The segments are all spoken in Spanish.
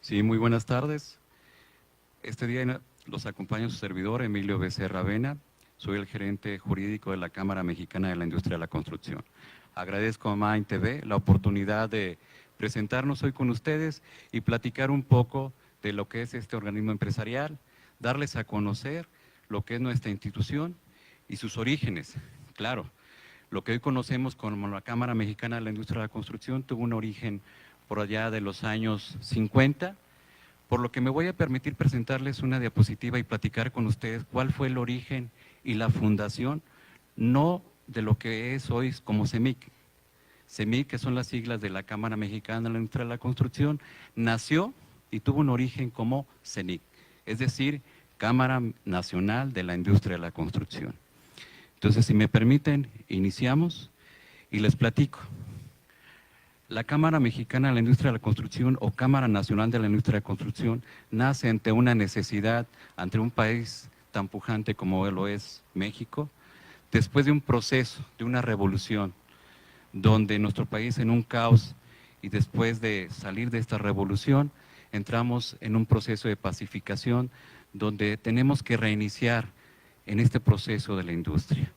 Sí, muy buenas tardes. Este día los acompaña su servidor, Emilio Becerra Vena. Soy el gerente jurídico de la Cámara Mexicana de la Industria de la Construcción. Agradezco a Main TV la oportunidad de presentarnos hoy con ustedes y platicar un poco de lo que es este organismo empresarial, darles a conocer lo que es nuestra institución y sus orígenes. Claro, lo que hoy conocemos como la Cámara Mexicana de la Industria de la Construcción tuvo un origen por allá de los años 50, por lo que me voy a permitir presentarles una diapositiva y platicar con ustedes cuál fue el origen y la fundación, no de lo que es hoy como CEMIC. CEMIC, que son las siglas de la Cámara Mexicana de la Industria de la Construcción, nació y tuvo un origen como CENIC, es decir, Cámara Nacional de la Industria de la Construcción. Entonces, si me permiten, iniciamos y les platico. La Cámara Mexicana de la Industria de la Construcción o Cámara Nacional de la Industria de la Construcción nace ante una necesidad, ante un país tan pujante como lo es México, después de un proceso, de una revolución, donde nuestro país en un caos y después de salir de esta revolución, entramos en un proceso de pacificación donde tenemos que reiniciar en este proceso de la industria.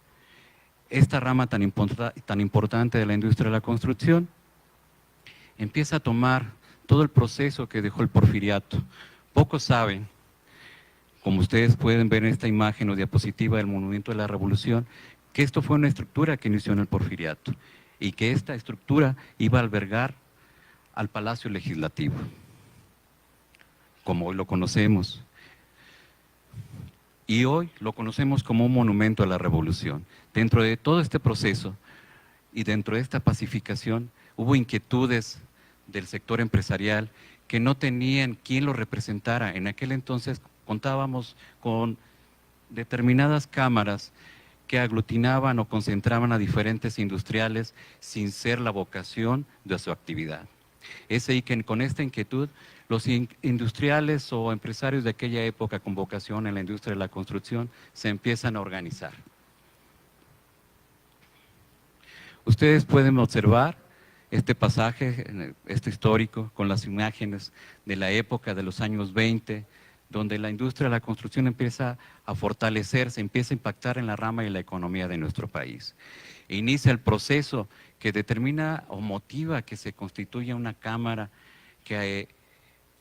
Esta rama tan importante de la industria de la construcción empieza a tomar todo el proceso que dejó el porfiriato. Pocos saben, como ustedes pueden ver en esta imagen o diapositiva del Monumento de la Revolución, que esto fue una estructura que inició en el porfiriato y que esta estructura iba a albergar al Palacio Legislativo, como hoy lo conocemos. Y hoy lo conocemos como un monumento a la revolución. Dentro de todo este proceso y dentro de esta pacificación hubo inquietudes del sector empresarial que no tenían quien lo representara. En aquel entonces contábamos con determinadas cámaras que aglutinaban o concentraban a diferentes industriales sin ser la vocación de su actividad. Es ahí que con esta inquietud los industriales o empresarios de aquella época con vocación en la industria de la construcción se empiezan a organizar. Ustedes pueden observar este pasaje, este histórico, con las imágenes de la época de los años 20, donde la industria de la construcción empieza a fortalecerse, empieza a impactar en la rama y la economía de nuestro país. E inicia el proceso que determina o motiva que se constituya una cámara que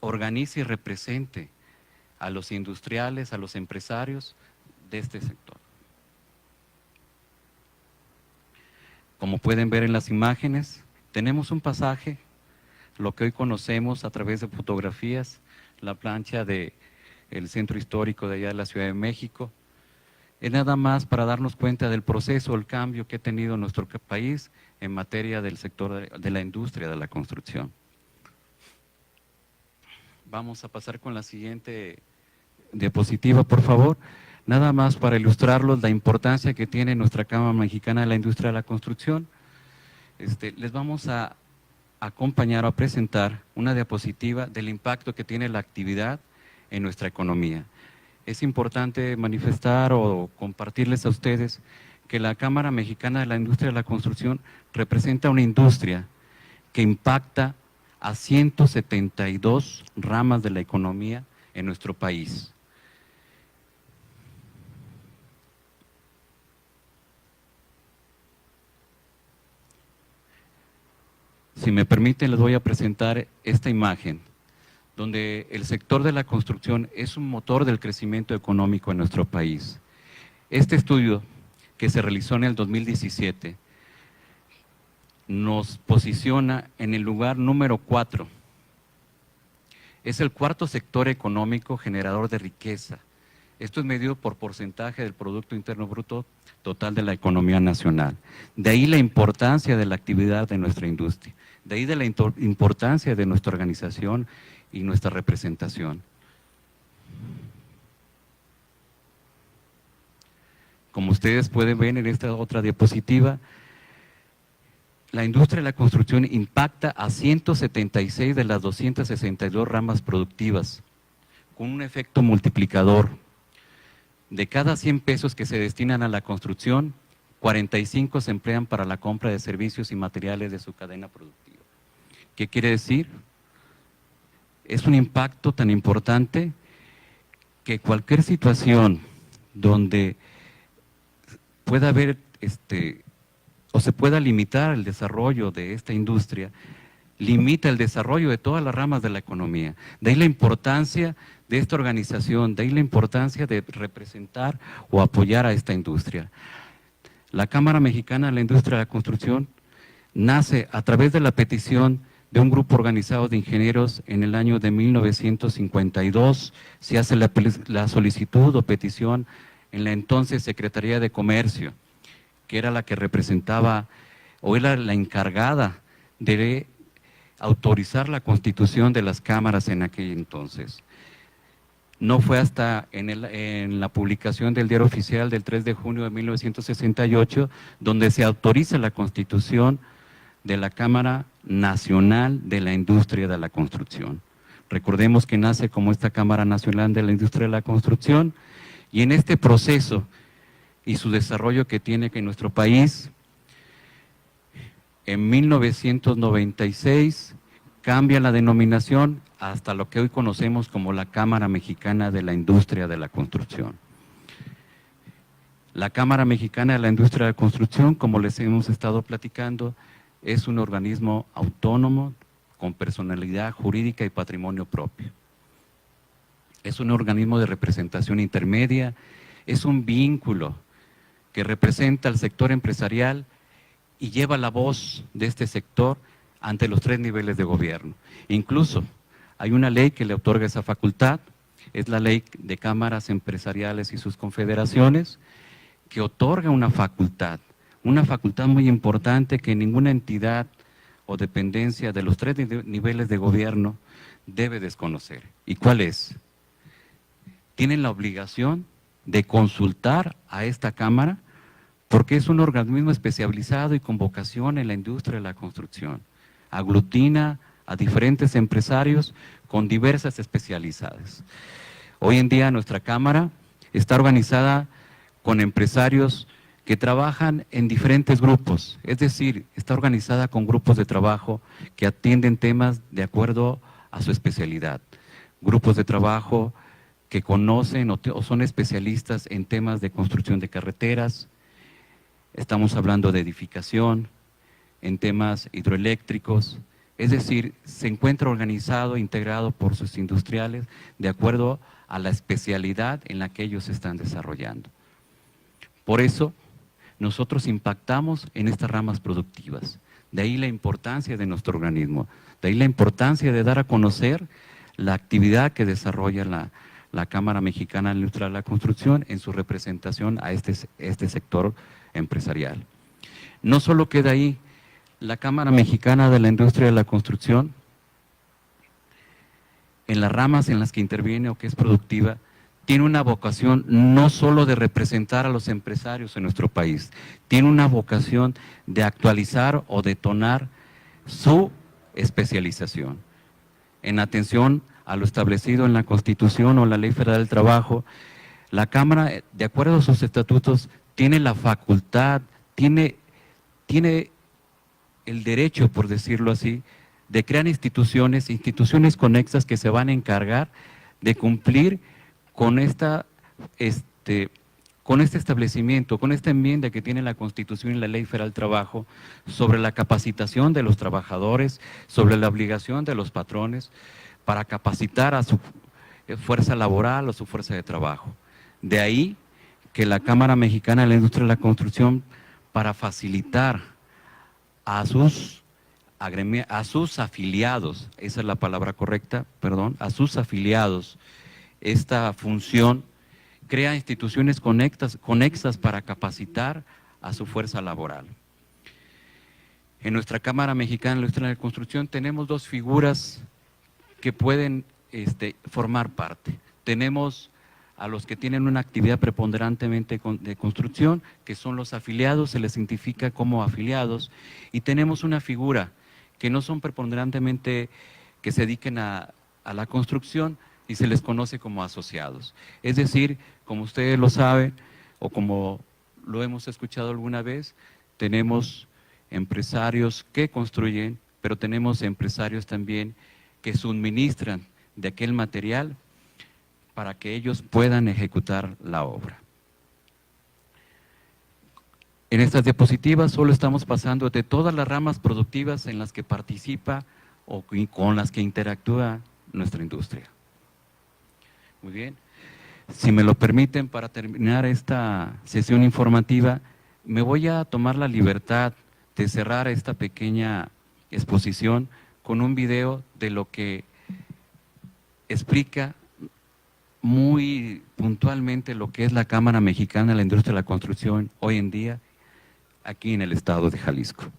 organice y represente a los industriales, a los empresarios de este sector. Como pueden ver en las imágenes, tenemos un pasaje, lo que hoy conocemos a través de fotografías, la plancha del centro histórico de allá de la Ciudad de México. Es nada más para darnos cuenta del proceso, el cambio que ha tenido nuestro país en materia del sector de la industria de la construcción. Vamos a pasar con la siguiente diapositiva, por favor. Nada más para ilustrarlos la importancia que tiene nuestra Cámara Mexicana de la Industria de la Construcción. Les vamos a acompañar o a presentar una diapositiva del impacto que tiene la actividad en nuestra economía. Es importante manifestar o compartirles a ustedes que la Cámara Mexicana de la Industria de la Construcción representa una industria que impacta a 172 ramas de la economía en nuestro país. Si me permiten, les voy a presentar esta imagen, donde el sector de la construcción es un motor del crecimiento económico en nuestro país. Este estudio, que se realizó en el 2017, nos posiciona en el lugar número 4. Es el cuarto sector económico generador de riqueza. Esto es medido por porcentaje del Producto Interno Bruto total de la economía nacional. De ahí la importancia de la actividad de nuestra industria. De ahí de la importancia de nuestra organización y nuestra representación. Como ustedes pueden ver en esta otra diapositiva, la industria de la construcción impacta a 176 de las 262 ramas productivas, con un efecto multiplicador. De cada 100 pesos que se destinan a la construcción, 45 se emplean para la compra de servicios y materiales de su cadena productiva. ¿Qué quiere decir? es un impacto tan importante que cualquier situación donde pueda haber o se pueda limitar el desarrollo de esta industria, limita el desarrollo de todas las ramas de la economía. De ahí la importancia de esta organización, de ahí la importancia de representar o apoyar a esta industria. La Cámara Mexicana de la Industria de la Construcción nace a través de la petición de un grupo organizado de ingenieros en el año de 1952. Se hace la solicitud o petición en la entonces Secretaría de Comercio, que era la que representaba o era la encargada de autorizar la constitución de las cámaras en aquel entonces. No fue hasta en la publicación del Diario Oficial del 3 de junio de 1968 donde se autoriza la constitución de la Cámara Nacional de la Industria de la Construcción. Recordemos que nace como esta Cámara Nacional de la Industria de la Construcción, y en este proceso y su desarrollo que tiene que nuestro país, en 1996 cambia la denominación hasta lo que hoy conocemos como la Cámara Mexicana de la Industria de la Construcción. La Cámara Mexicana de la Industria de la Construcción, como les hemos estado platicando, es un organismo autónomo con personalidad jurídica y patrimonio propio. Es un organismo de representación intermedia, es un vínculo que representa al sector empresarial y lleva la voz de este sector ante los 3 niveles de gobierno. Incluso hay una ley que le otorga esa facultad, es la Ley de Cámaras Empresariales y sus Confederaciones, que otorga una facultad muy importante que ninguna entidad o dependencia de los 3 niveles de gobierno debe desconocer. ¿Y cuál es? Tienen la obligación de consultar a esta Cámara porque es un organismo especializado y con vocación en la industria de la construcción. Aglutina a diferentes empresarios con diversas especialidades. Hoy en día nuestra Cámara está organizada con empresarios que trabajan en diferentes grupos, es decir, está organizada con grupos de trabajo que atienden temas de acuerdo a su especialidad. Grupos de trabajo que conocen o son especialistas en temas de construcción de carreteras, estamos hablando de edificación, en temas hidroeléctricos, es decir, se encuentra organizado, integrado por sus industriales de acuerdo a la especialidad en la que ellos están desarrollando. Por eso, nosotros impactamos en estas ramas productivas, de ahí la importancia de nuestro organismo, de ahí la importancia de dar a conocer la actividad que desarrolla la Cámara Mexicana de la Industria de la Construcción en su representación a este sector empresarial. No solo queda ahí, la Cámara Mexicana de la Industria de la Construcción, en las ramas en las que interviene o que es productiva, tiene una vocación no solo de representar a los empresarios en nuestro país, tiene una vocación de actualizar o detonar su especialización en atención a lo establecido en la Constitución o la Ley Federal del Trabajo. La Cámara, de acuerdo a sus estatutos, tiene la facultad, tiene el derecho, por decirlo así, de crear instituciones conexas que se van a encargar de cumplir con este establecimiento, con esta enmienda que tiene la Constitución y la Ley Federal del Trabajo sobre la capacitación de los trabajadores, sobre la obligación de los patrones para capacitar a su fuerza laboral o su fuerza de trabajo. De ahí que la Cámara Mexicana de la Industria de la Construcción, para facilitar a sus afiliados, esa es la palabra correcta, perdón, a sus afiliados, esta función, crea instituciones conexas para capacitar a su fuerza laboral. En nuestra Cámara Mexicana de la Industria de la Construcción tenemos 2 figuras que pueden formar parte. Tenemos a los que tienen una actividad preponderantemente de construcción, que son los afiliados, se les identifica como afiliados, y tenemos una figura que no son preponderantemente que se dediquen a la construcción y se les conoce como asociados. Es decir, como ustedes lo saben o como lo hemos escuchado alguna vez, tenemos empresarios que construyen, pero tenemos empresarios también que suministran de aquel material para que ellos puedan ejecutar la obra. En estas diapositivas solo estamos pasando de todas las ramas productivas en las que participa o con las que interactúa nuestra industria. Muy bien. Si me lo permiten, para terminar esta sesión informativa, me voy a tomar la libertad de cerrar esta pequeña exposición con un video de lo que explica muy puntualmente lo que es la Cámara Mexicana de la Industria de la Construcción hoy en día, aquí en el estado de Jalisco.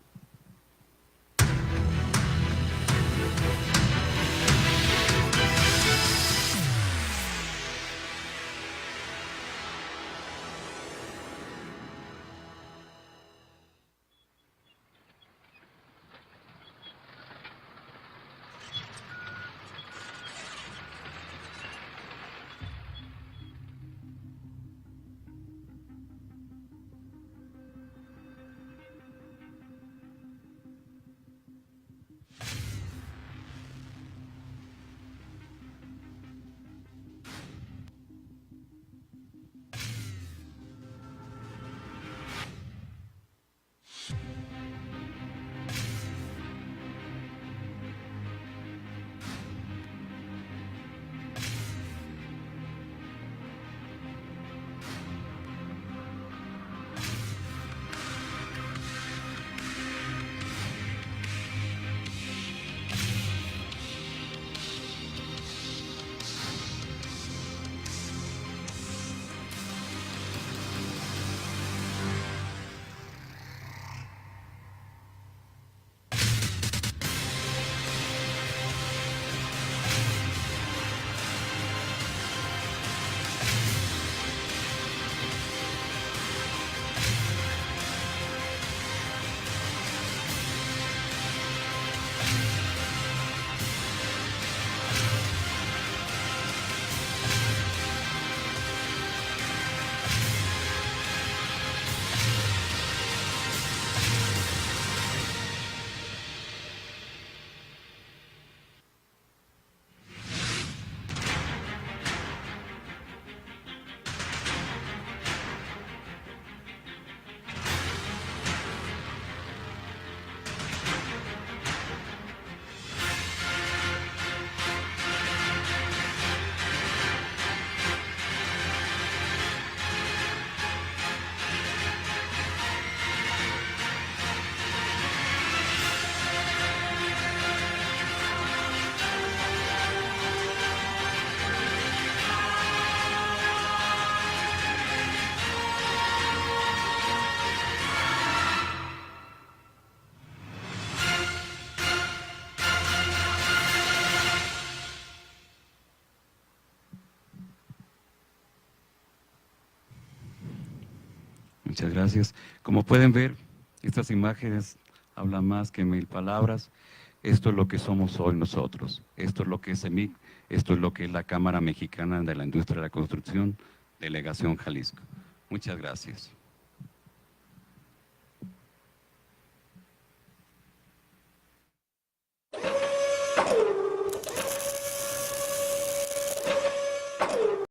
Muchas gracias. Como pueden ver, estas imágenes hablan más que 1000 palabras. Esto es lo que somos hoy nosotros. Esto es lo que es CEMIC, esto es lo que es la Cámara Mexicana de la Industria de la Construcción, Delegación Jalisco. Muchas gracias.